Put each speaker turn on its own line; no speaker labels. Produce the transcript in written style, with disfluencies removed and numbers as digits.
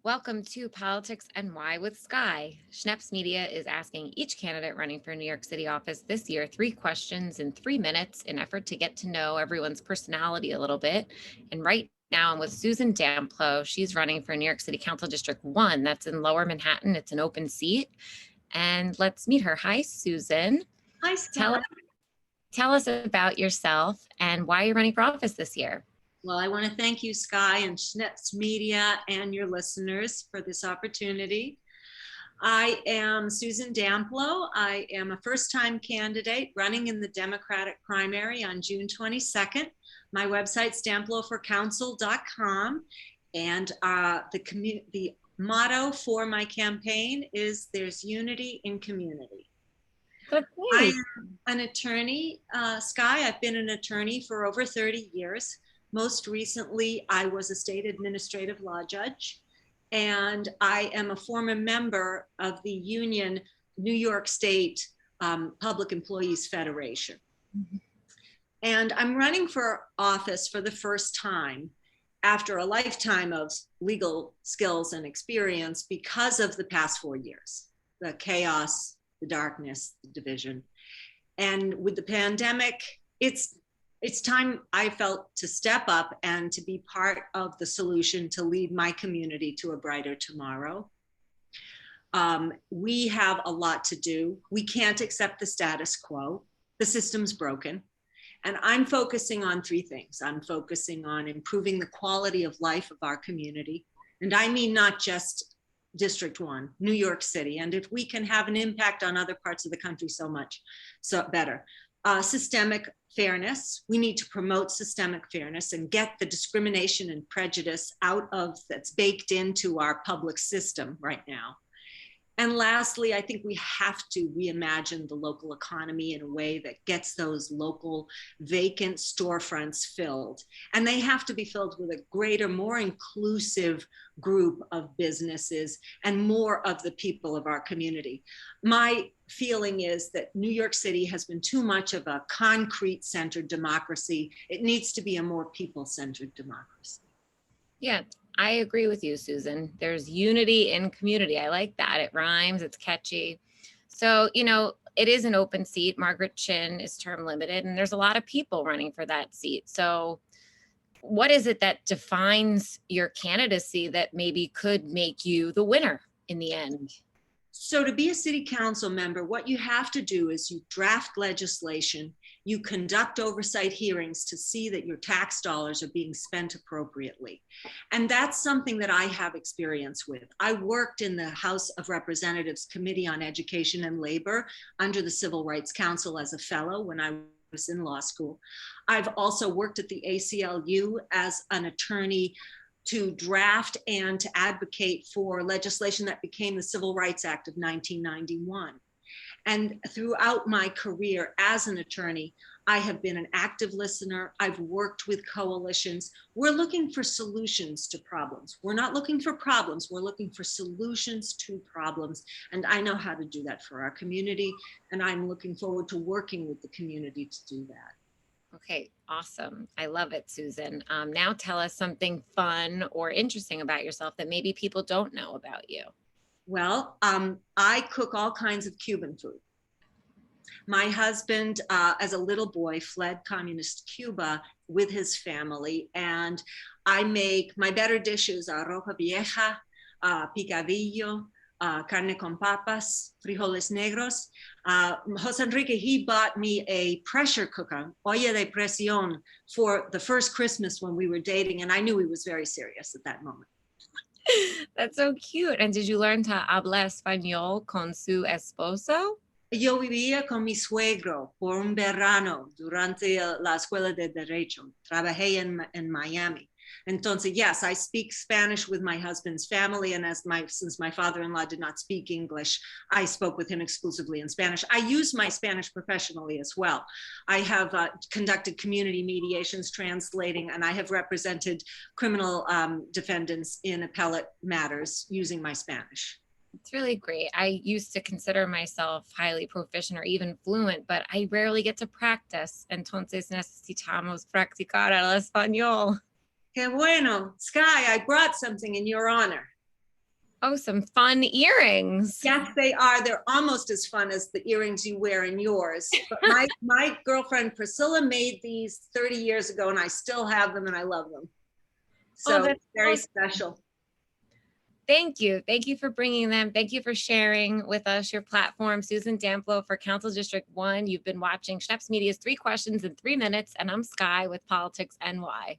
Welcome to Politics NY with Sky. Schneps Media is asking each candidate running for New York City office this year 3 questions in 3 minutes in effort to get to know everyone's personality a little bit. And right now I'm with Susan Damplo. She's running for New York City Council District 1. That's in Lower Manhattan. It's an open seat. And let's meet her. Hi, Susan.
Hi, Scott.
Tell us about yourself and why you're running for office this year.
Well, I want to thank you, Sky, and Schneps Media and your listeners for this opportunity. I am Susan Damplo. I am a first-time candidate running in the Democratic primary on June 22nd. My website's damploforcouncil.com, and the motto for my campaign is "There's unity in community." I am an attorney, Sky. I've been an attorney for over 30 years. Most recently, I was a state administrative law judge, and I am a former member of the union New York State Public Employees Federation. Mm-hmm. And I'm running for office for the first time after a lifetime of legal skills and experience because of the past 4 years, the chaos, the darkness, the division. And with the pandemic, it's time, I felt, to step up and to be part of the solution to lead my community to a brighter tomorrow. We have a lot to do. We can't accept the status quo. The system's broken. And I'm focusing on 3 things. I'm focusing on improving the quality of life of our community. And I mean not just District 1, New York City. And if we can have an impact on other parts of the country, so much, so better. Systemic fairness. We need to promote systemic fairness and get the discrimination and prejudice out of that's baked into our public system right now. And lastly, I think we have to reimagine the local economy in a way that gets those local vacant storefronts filled. And they have to be filled with a greater, more inclusive group of businesses and more of the people of our community. My feeling is that New York City has been too much of a concrete-centered democracy. It needs to be a more people-centered democracy.
Yeah. I agree with you, Susan. There's unity in community. I like that. It rhymes. It's catchy. So, it is an open seat. Margaret Chin is term limited, and there's a lot of people running for that seat. So what is it that defines your candidacy that maybe could make you the winner in the end?
So to be a city council member, what you have to do is you draft legislation, you conduct oversight hearings to see that your tax dollars are being spent appropriately. And that's something that I have experience with. I worked in the House of Representatives Committee on Education and Labor under the Civil Rights Council as a fellow when I was in law school. I've also worked at the ACLU as an attorney to draft and to advocate for legislation that became the Civil Rights Act of 1991. And throughout my career as an attorney, I have been an active listener. I've worked with coalitions. We're looking for solutions to problems. We're not looking for problems. We're looking for solutions to problems. And I know how to do that for our community. And I'm looking forward to working with the community to do that.
Okay, awesome. I love it, Susan. Now tell us something fun or interesting about yourself that maybe people don't know about you.
Well, I cook all kinds of Cuban food. My husband, as a little boy, fled communist Cuba with his family, and I make my better dishes are ropa vieja, picadillo, carne con papas, frijoles negros. Jose Enrique, he bought me a pressure cooker, olla de presión, for the first Christmas when we were dating, and I knew he was very serious at that moment.
That's so cute. And did you learn to hablar español con su esposo?
Yo vivía con mi suegro por un verano durante la escuela de derecho. Trabajé en Miami. Entonces, yes, I speak Spanish with my husband's family, and since my father-in-law did not speak English, I spoke with him exclusively in Spanish. I use my Spanish professionally as well. I have conducted community mediations, translating, and I have represented criminal defendants in appellate matters using my Spanish.
It's really great. I used to consider myself highly proficient or even fluent, but I rarely get to practice. Entonces necesitamos practicar el español.
Qué bueno. Sky, I brought something in your honor.
Oh, some fun earrings.
Yes, they are. They're almost as fun as the earrings you wear in yours. But my girlfriend Priscilla made these 30 years ago, and I still have them, and I love them. So
that's
very
awesome.
special.
Thank you. Thank you for bringing them. Thank you for sharing with us your platform. Susan Damplo for Council District 1. You've been watching Schneps Media's 3 Questions in 3 Minutes, and I'm Sky with Politics NY.